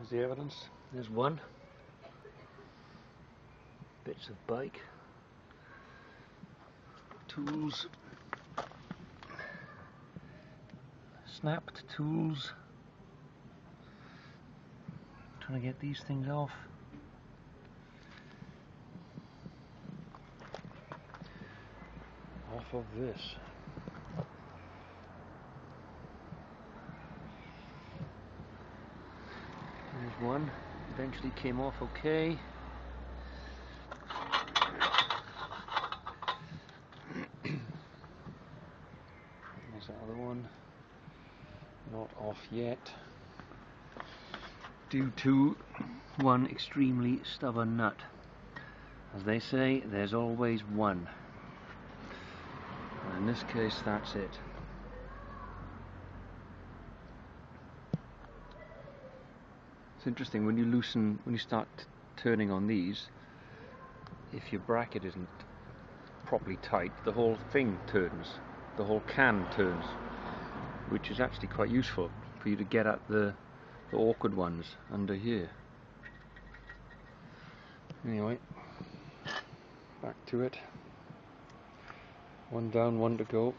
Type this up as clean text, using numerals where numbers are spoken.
There's the evidence. There's one. Bits of bike. Tools. Snapped tools. Trying to get these things off. Off of this. There's one. Eventually came off okay. There's the other one. Not off yet. Due to one extremely stubborn nut. As they say, there's always one. And in this case, that's it. It's interesting when you start turning on these, if your bracket isn't properly tight, the whole thing turns, the whole can turns, which is actually quite useful for you to get at the awkward ones under here. Anyway, back to it. One down, one to go.